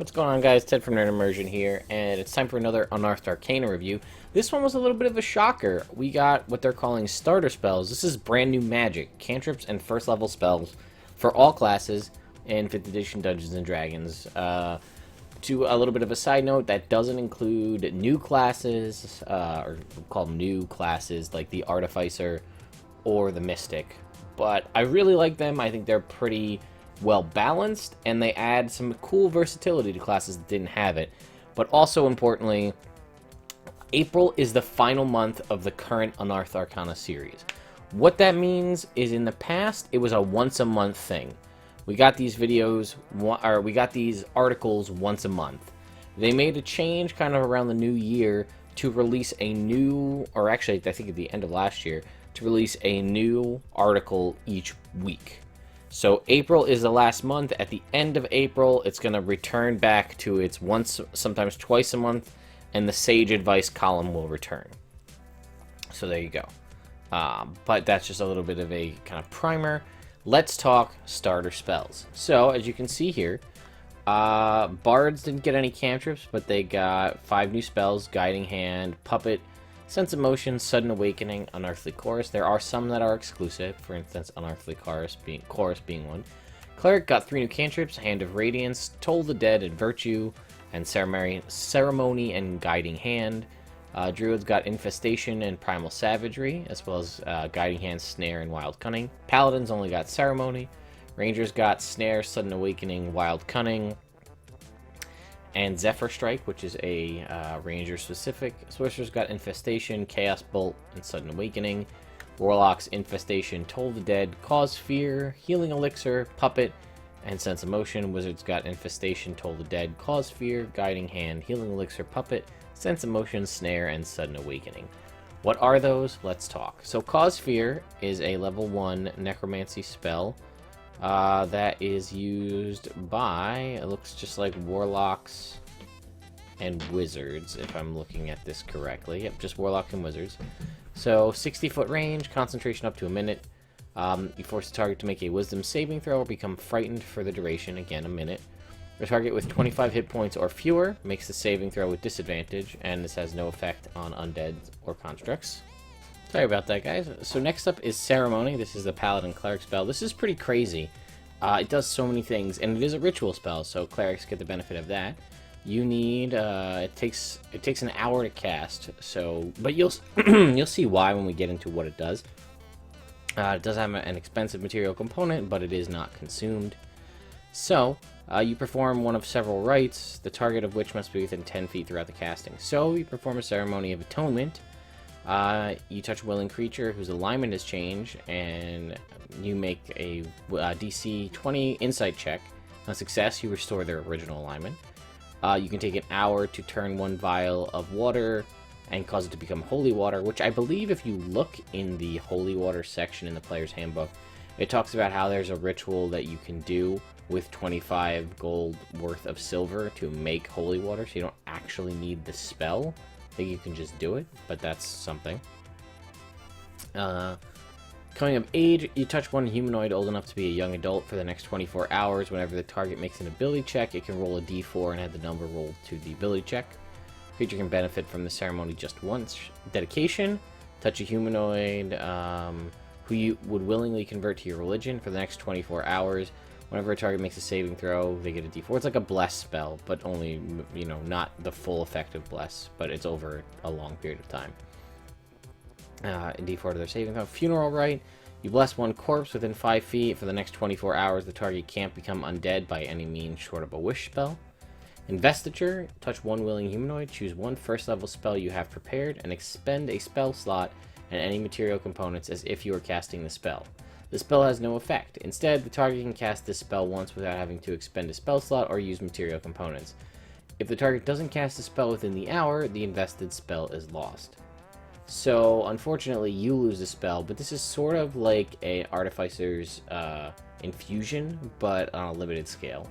What's going on, guys? Ted from Immersion here, and it's time for another Unearthed Arcana review. This one was a little bit of a shocker. We got what they're calling starter spells. This is brand new magic, cantrips, and first level spells for all classes in 5th edition Dungeons & Dragons. To a little bit of a side note, that doesn't include new classes, or called new classes, like the Artificer or the Mystic. But I really like them. I think they're pretty well balanced, and they add some cool versatility to classes that didn't have it. But also importantly, April is the final month of the current Unearthed Arcana series. What that means is, in the past, it was a once a month thing. We got these videos, or we got these articles once a month. They made a change kind of around the new year to release a new, or actually I think at the end of last year, to release a new article each week. So April is the last month. At the end of April, it's going to return back to its once, sometimes twice a month, and the Sage Advice column will return. So there you go. But that's just a little bit of a kind of primer. Let's talk starter spells. So, as you can see here, Bards didn't get any cantrips, but they got 5 new spells: Guiding Hand, Puppet, Sense of Motion, Sudden Awakening, Unearthly Chorus. There are some that are exclusive, for instance, Unearthly Chorus being one. Cleric got 3 new cantrips: Hand of Radiance, Toll the Dead, and Virtue, and Ceremony and Guiding Hand. Druids got Infestation and Primal Savagery, as well as Guiding Hand, Snare, and Wild Cunning. Paladins only got Ceremony. Rangers got Snare, Sudden Awakening, Wild Cunning, and Zephyr Strike, which is a Ranger specific. Sorcerers got Infestation, Chaos Bolt, and Sudden Awakening. Warlocks, Infestation, Toll the Dead, Cause Fear, Healing Elixir, Puppet, and Sense of Motion. Wizards got Infestation, Toll the Dead, Cause Fear, Guiding Hand, Healing Elixir, Puppet, Sense of Motion, Snare, and Sudden Awakening. What are those? Let's talk. So Cause Fear is a level 1 necromancy spell that is used by, it looks just like warlocks and wizards, if I'm looking at this correctly. Yep, just warlocks and wizards. So 60-foot range, concentration up to a minute. You force the target to make a wisdom saving throw or become frightened for the duration, again a minute. The target with 25 hit points or fewer makes the saving throw with disadvantage, and this has no effect on undead or constructs. Sorry about that, guys. So next up is Ceremony. This is the Paladin Cleric spell. This is pretty crazy. It does so many things, and it is a ritual spell, so clerics get the benefit of that. You need it takes an hour to cast, so but you'll you'll see why when we get into what it does. It does have an expensive material component, but it is not consumed. So you perform one of several rites, the target of which must be within 10 feet throughout the casting. So you perform a Ceremony of Atonement. You touch a willing creature whose alignment has changed, and you make a DC 20 insight check. On success, you restore their original alignment. You can take an hour to turn 1 vial of water and cause it to become holy water, which I believe, if you look in the holy water section in the player's handbook, it talks about how there's a ritual that you can do with 25 gold worth of silver to make holy water, so you don't actually need the spell. I think you can just do it, but that's something. Coming of age, you touch 1 humanoid old enough to be a young adult for the next 24 hours. Whenever the target makes an ability check, it can roll a d4 and add the number rolled to the ability check. Creature can benefit from the ceremony just once. Dedication, touch a humanoid who you would willingly convert to your religion for the next 24 hours. Whenever a target makes a saving throw, they get a d4. It's like a bless spell, but only, you know, not the full effect of bless, but it's over a long period of time. D4 to their saving throw. Funeral rite. You bless 1 corpse within 5 feet. For the next 24 hours, the target can't become undead by any means short of a wish spell. Investiture. Touch 1 willing humanoid. Choose 1 first level spell you have prepared and expend a spell slot and any material components as if you were casting the spell. The spell has no effect. Instead, the target can cast this spell once without having to expend a spell slot or use material components. If the target doesn't cast a spell within the hour, the invested spell is lost. So, unfortunately, you lose the spell, but this is sort of like a Artificer's infusion, but on a limited scale.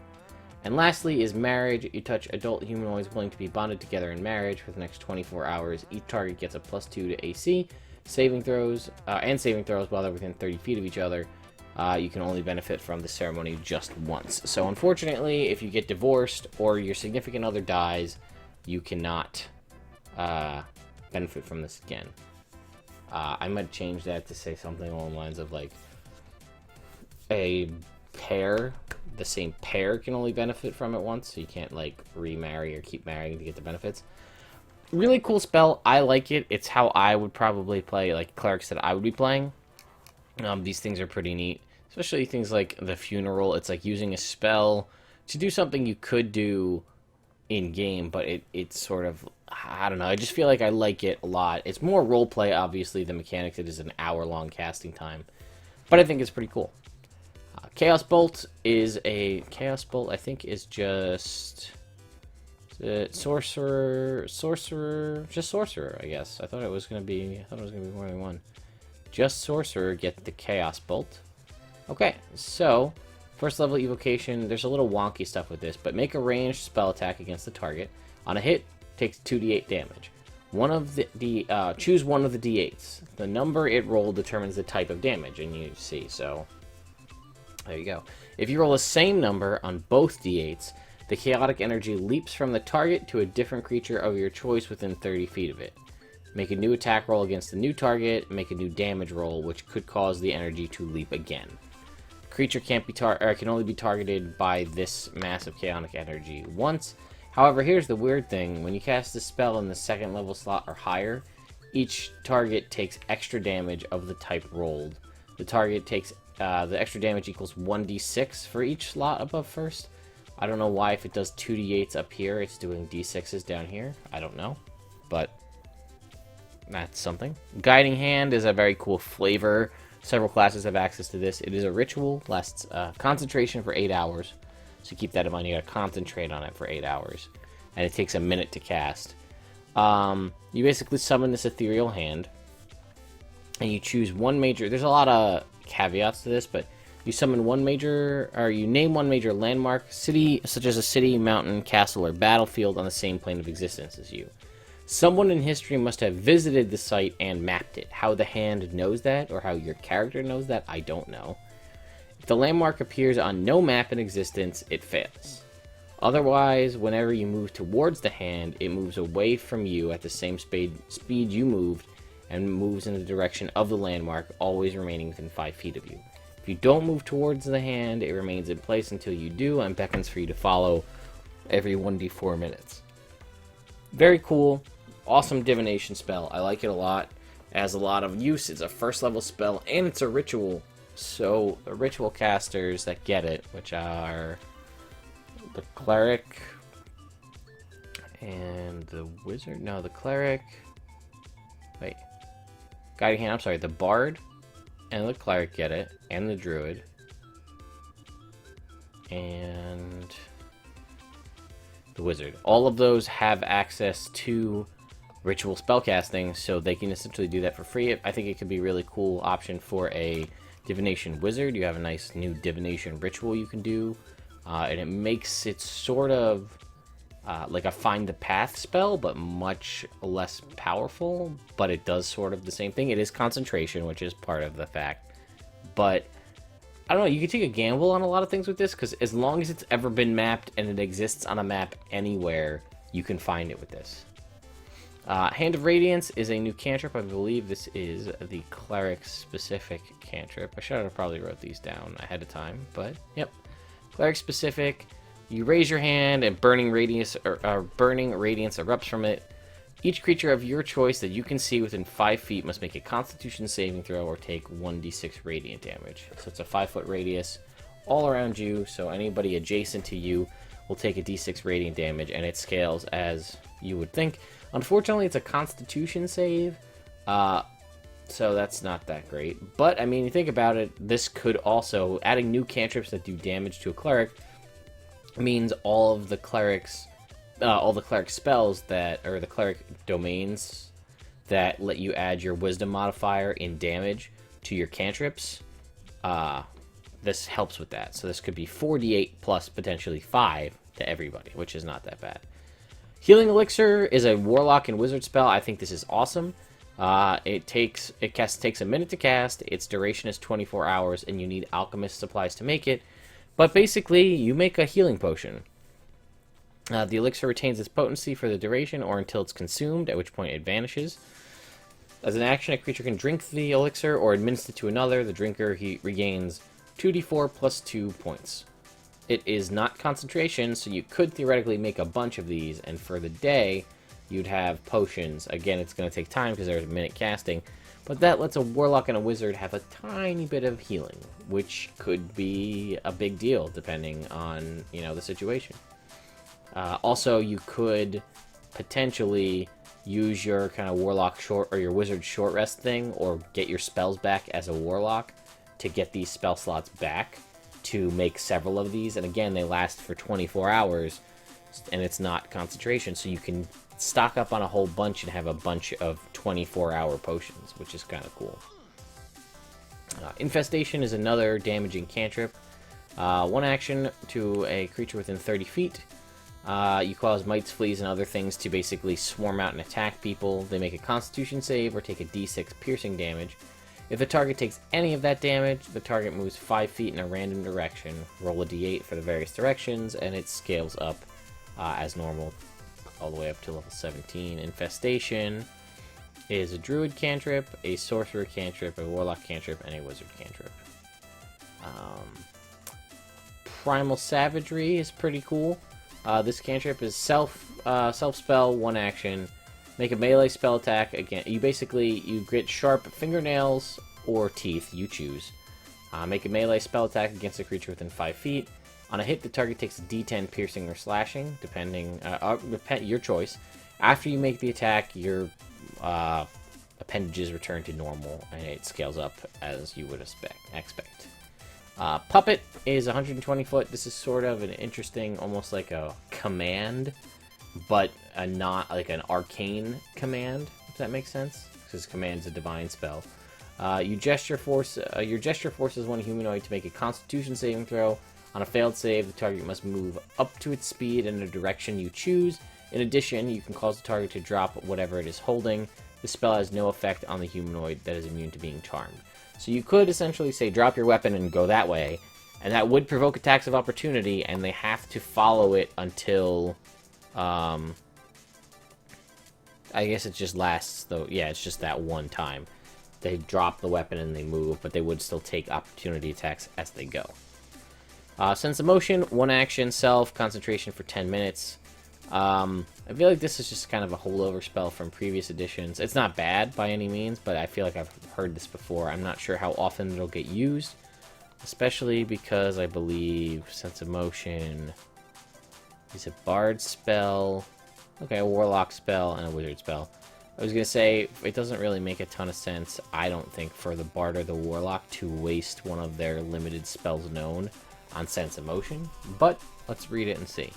And lastly is Marriage. You touch adult humanoids willing to be bonded together in marriage for the next 24 hours. Each target gets a +2 to AC, saving throws while they're within 30 feet of each other. you can only benefit from the ceremony just once. So unfortunately, if you get divorced or your significant other dies, you cannot benefit from this again. I might change that to say something along the lines of like a pair, the same pair can only benefit from it once, so you can't like remarry or keep marrying to get the benefits. Really cool spell. I like it. It's how I would probably play, like clerics that I would be playing. These things are pretty neat, especially things like the funeral. It's like using a spell to do something you could do in game, but it's sort of, I don't know, I just feel like I like it a lot. It's more roleplay, obviously, the mechanics. It is an hour-long casting time, but I think it's pretty cool. Chaos Bolt is a... Chaos Bolt, I think, is just... Sorcerer, just Sorcerer, I guess. I thought it was going to be more than one. Just Sorcerer get the Chaos Bolt. Okay, so... First level evocation, there's a little wonky stuff with this, but make a ranged spell attack against the target. On a hit, takes 2d8 damage. Choose one of the d8s. The number it rolled determines the type of damage, and you see, so there you go. If you roll the same number on both d8s, the chaotic energy leaps from the target to a different creature of your choice within 30 feet of it. Make a new attack roll against the new target, make a new damage roll, which could cause the energy to leap again. Creature can only be targeted by this massive chaotic energy once. However, here's the weird thing. When you cast a spell in the second level slot or higher, each target takes extra damage of the type rolled. The target takes, the extra damage equals 1d6 for each slot above first. I don't know why if it does 2d8s up here, it's doing d6s down here. I don't know, but that's something. Guiding Hand is a very cool flavor. Several classes have access to this. It is a ritual, lasts concentration for 8 hours. So keep that in mind. You gotta concentrate on it for 8 hours. And it takes a minute to cast. You basically summon this ethereal hand. And you choose one major... There's a lot of caveats to this, but you summon one major... Or you name one major landmark, city, such as a city, mountain, castle, or battlefield on the same plane of existence as you. Someone in history must have visited the site and mapped it. How the hand knows that, or how your character knows that, I don't know. If the landmark appears on no map in existence, it fails. Otherwise, whenever you move towards the hand, it moves away from you at the same speed you moved, and moves in the direction of the landmark, always remaining within 5 feet of you. If you don't move towards the hand, it remains in place until you do, and beckons for you to follow every 1d4 minutes. Very cool. Awesome divination spell. I like it a lot. It has a lot of use. It's a first level spell and it's a ritual. So the ritual casters that get it, which are the cleric and the wizard. No, the cleric. Wait. Guiding Hand. I'm sorry. The bard and the cleric get it, and the druid, and the wizard. All of those have access to ritual spellcasting, so they can essentially do that for free. I think it could be a really cool option for a divination wizard. You have a nice new divination ritual you can do, and it makes it sort of like a find the path spell, but much less powerful, but it does sort of the same thing. It is concentration, which is part of the fact, but I don't know, you can take a gamble on a lot of things with this, because as long as it's ever been mapped and it exists on a map anywhere, you can find it with this. Hand of Radiance is a new cantrip. I believe this is the cleric-specific cantrip. I should have probably wrote these down ahead of time, but yep. Cleric-specific. You raise your hand, and burning radiance erupts from it. Each creature of your choice that you can see within 5 feet must make a Constitution saving throw or take 1d6 radiant damage. So it's a 5-foot radius all around you, so anybody adjacent to you will take a d6 radiant damage, and it scales as you would think. Unfortunately, it's a Constitution save, so that's not that great. But, I mean, you think about it, this could also, adding new cantrips that do damage to a cleric, means all the cleric spells that, or the cleric domains that let you add your wisdom modifier in damage to your cantrips, this helps with that. So this could be 4d8 plus potentially 5 to everybody, which is not that bad. Healing Elixir is a warlock and wizard spell. I think this is awesome. Takes a minute to cast. Its duration is 24 hours, and you need alchemist supplies to make it. But basically, you make a healing potion. The elixir retains its potency for the duration or until it's consumed, at which point it vanishes. As an action, a creature can drink the elixir or administer it to another. The drinker regains 2d4 plus 2 points. It is not concentration, so you could theoretically make a bunch of these, and for the day, you'd have potions. Again, it's going to take time because there's a minute casting, but that lets a warlock and a wizard have a tiny bit of healing, which could be a big deal depending on, the situation. Also, you could potentially use your kind of warlock short or your wizard short rest thing, or get your spells back as a warlock to get these spell slots back to make several of these. And again, they last for 24 hours, and it's not concentration, so you can stock up on a whole bunch and have a bunch of 24-hour potions, which is kind of cool. Infestation is another damaging cantrip. One action to a creature within 30 feet. You cause mites, fleas, and other things to basically swarm out and attack people. They make a constitution save or take a d6 piercing damage. If the target takes any of that damage, the target moves 5 feet in a random direction. Roll a d8 for the various directions, and it scales up as normal all the way up to level 17. Infestation is a druid cantrip, a sorcerer cantrip, a warlock cantrip, and a wizard cantrip. Primal Savagery is pretty cool. This cantrip is self spell, one action. Make a melee spell attack. Again, you get sharp fingernails or teeth, you choose. Make a melee spell attack against a creature within 5 feet. On a hit, the target takes a d10 piercing or slashing, depending your choice. After you make the attack, your appendages return to normal, and it scales up as you would expect. Puppet is 120 foot. This is sort of an interesting, almost like a command, but not like an arcane command, if that makes sense, because command's a divine spell. Your gesture forces one humanoid to make a constitution saving throw. On a failed save, the target must move up to its speed in a direction you choose. In addition, you can cause the target to drop whatever it is holding. The spell has no effect on the humanoid that is immune to being charmed. So you could essentially say drop your weapon and go that way, and that would provoke attacks of opportunity, and they have to follow it until, I guess it just lasts, though. Yeah, it's just that one time. They drop the weapon and they move, but they would still take opportunity attacks as they go. Sense of Motion, one action, self, concentration for 10 minutes. I feel like this is just kind of a holdover spell from previous editions. It's not bad by any means, but I feel like I've heard this before. I'm not sure how often it'll get used, especially because I believe Sense of Motion is a bard spell, okay, a warlock spell, and a wizard spell. I was going to say, it doesn't really make a ton of sense, I don't think, for the bard or the warlock to waste one of their limited spells known on Sense of Motion, but let's read it and see.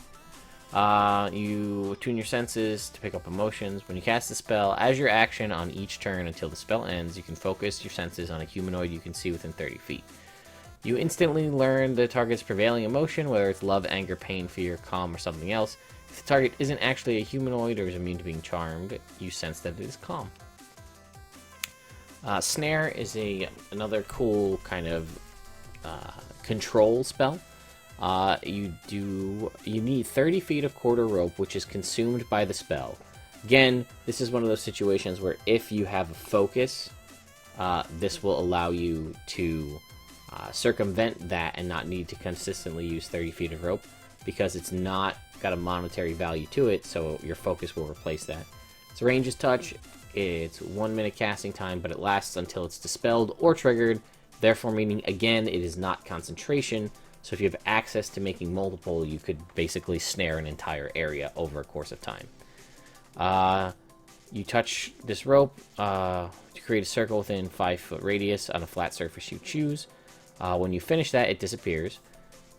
You tune your senses to pick up emotions. When you cast the spell, as your action on each turn until the spell ends, you can focus your senses on a humanoid you can see within 30 feet. You instantly learn the target's prevailing emotion, whether it's love, anger, pain, fear, calm, or something else. If the target isn't actually a humanoid or is immune to being charmed, you sense that it is calm. Snare is another cool kind of control spell. You need 30 feet of quarter rope, which is consumed by the spell. Again, this is one of those situations where if you have a focus, this will allow you to circumvent that and not need to consistently use 30 feet of rope, because it's not got a monetary value to it, so your focus will replace that. Its range is touch. It's 1 minute casting time, but it lasts until it's dispelled or triggered, therefore meaning, again, it is not concentration. So if you have access to making multiple, you could basically snare an entire area over a course of time. You touch this rope to create a circle within 5 foot radius on a flat surface you choose. When you finish that, it disappears.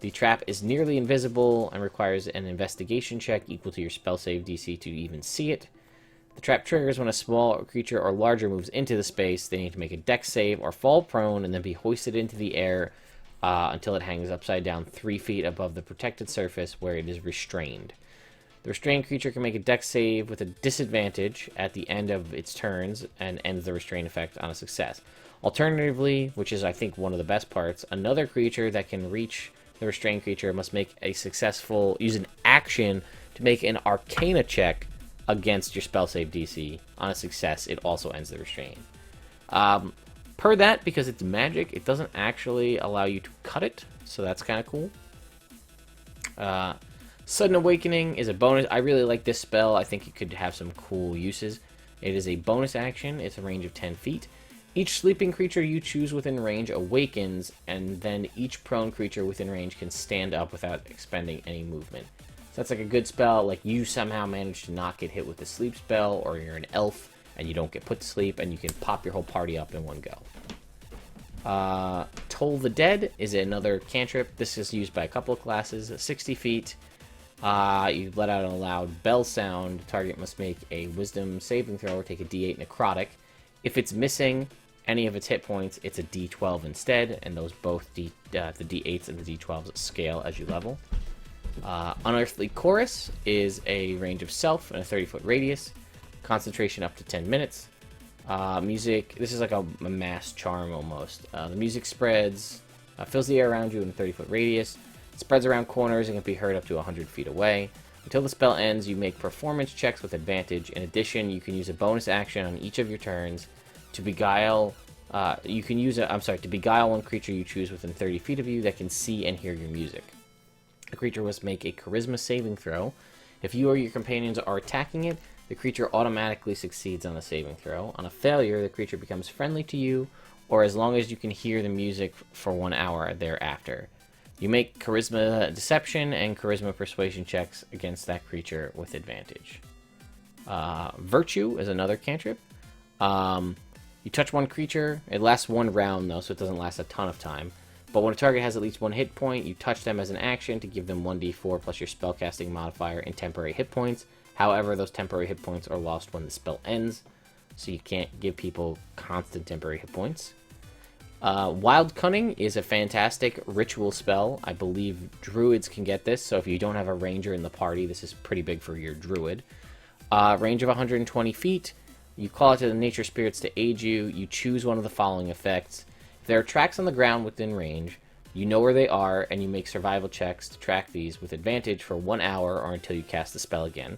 The trap is nearly invisible and requires an investigation check equal to your spell save DC to even see it. The trap triggers when a small creature or larger moves into the space. They need to make a dex save or fall prone and then be hoisted into the air until it hangs upside down 3 feet above the protected surface where it is restrained. The restrained creature can make a dex save with a disadvantage at the end of its turns and ends the restraint effect on a success. Alternatively, which is I think one of the best parts, another creature that can reach the restrained creature must make a use an action to make an Arcana check against your spell save DC. On a success, it also ends the restraint. Per that, because it's magic, it doesn't actually allow you to cut it, so that's kind of cool. Sudden Awakening is a bonus. I really like this spell. I think it could have some cool uses. It is a bonus action. It's a range of 10 feet. Each sleeping creature you choose within range awakens, and then each prone creature within range can stand up without expending any movement. So that's like a good spell. Like you somehow manage to not get hit with the sleep spell, or you're an elf and you don't get put to sleep, and you can pop your whole party up in one go. Toll the Dead is another cantrip. This is used by a couple of classes. 60 feet. You let out a loud bell sound. The target must make a wisdom saving throw or take a d8 necrotic. If it's missing any of its hit points, it's a d12 instead, and those both the d8s and the d12s scale as you level. Unearthly Chorus is a range of self and a 30-foot radius. Concentration up to 10 minutes. Music, this is like a mass charm almost. The music spreads, fills the air around you in a 30-foot radius. Spreads around corners and can be heard up to 100 feet away. Until the spell ends, you make performance checks with advantage. In addition, you can use a bonus action on each of your turns to beguile. To beguile one creature you choose within 30 feet of you that can see and hear your music. The creature must make a Charisma saving throw. If you or your companions are attacking it, the creature automatically succeeds on a saving throw. On a failure, the creature becomes friendly to you, or as long as you can hear the music for 1 hour thereafter. You make Charisma Deception and Charisma Persuasion checks against that creature with advantage. Virtue is another cantrip. You touch one creature. It lasts 1 round, though, so it doesn't last a ton of time. But when a target has at least 1 hit point, you touch them as an action to give them 1d4 plus your spellcasting modifier in temporary hit points. However, those temporary hit points are lost when the spell ends, so you can't give people constant temporary hit points. Wild Cunning is a fantastic ritual spell. I believe druids can get this, so if you don't have a ranger in the party, this is pretty big for your druid. Range of 120 feet. You call it to the nature spirits to aid you. You choose one of the following effects. If there are tracks on the ground within range, you know where they are, and you make survival checks to track these with advantage for 1 hour or until you cast the spell again.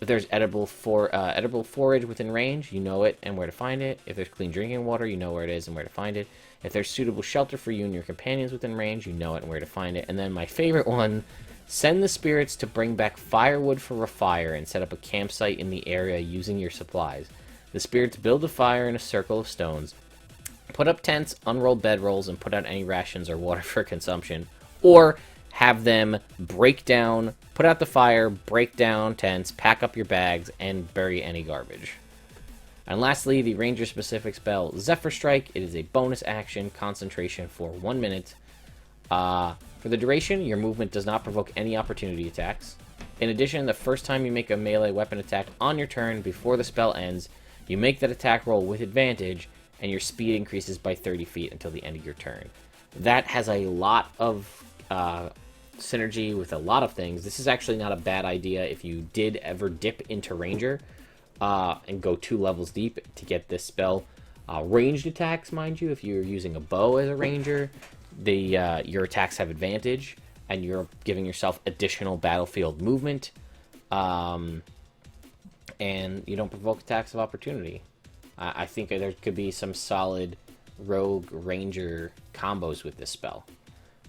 If there's edible forage within range, you know it and where to find it. If there's clean drinking water, you know where it is and where to find it. If there's suitable shelter for you and your companions within range, you know it and where to find it. And then my favorite one, send the spirits to bring back firewood for a fire and set up a campsite in the area using your supplies. The spirits build a fire in a circle of stones, put up tents, unroll bedrolls, and put out any rations or water for consumption. Or have them put out the fire, break down tents, pack up your bags, and bury any garbage. And lastly, the ranger-specific spell, Zephyr Strike. It is a bonus action, concentration for 1 minute. For the duration, your movement does not provoke any opportunity attacks. In addition, the first time you make a melee weapon attack on your turn before the spell ends, you make that attack roll with advantage, and your speed increases by 30 feet until the end of your turn. That has a lot of synergy with a lot of things. This is actually not a bad idea if you did ever dip into Ranger and go 2 levels deep to get this spell. Ranged attacks, mind you, if you're using a bow as a Ranger, your attacks have advantage, and you're giving yourself additional battlefield movement, and you don't provoke attacks of opportunity. I think there could be some solid Rogue Ranger combos with this spell.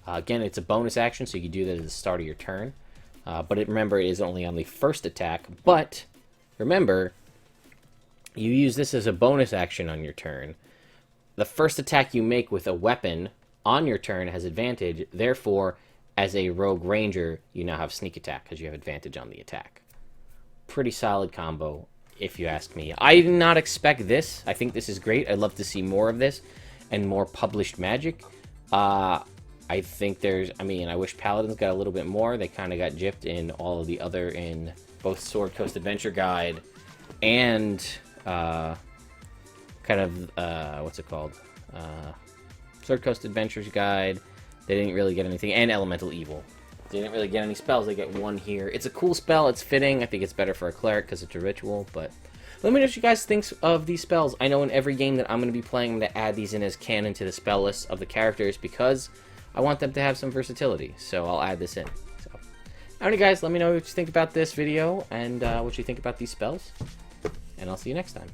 Again, it's a bonus action, so you can do that at the start of your turn. But remember, it is only on the first attack. But remember, you use this as a bonus action on your turn. The first attack you make with a weapon on your turn has advantage. Therefore, as a Rogue Ranger, you now have sneak attack because you have advantage on the attack. Pretty solid combo, if you ask me. I did not expect this. I think this is great. I'd love to see more of this and more published magic. I think I wish Paladins got a little bit more. They kind of got gypped in all of the other, in both Sword Coast Adventure Guide and what's it called? Sword Coast Adventures Guide. They didn't really get anything, and Elemental Evil. They didn't really get any spells. They get one here. It's a cool spell. It's fitting. I think it's better for a cleric because it's a ritual. But let me know what you guys think of these spells. I know in every game that I'm going to be playing, I'm going to add these in as canon to the spell list of the characters because I want them to have some versatility. So I'll add this in. So, alright guys, let me know what you think about this video and what you think about these spells. And I'll see you next time.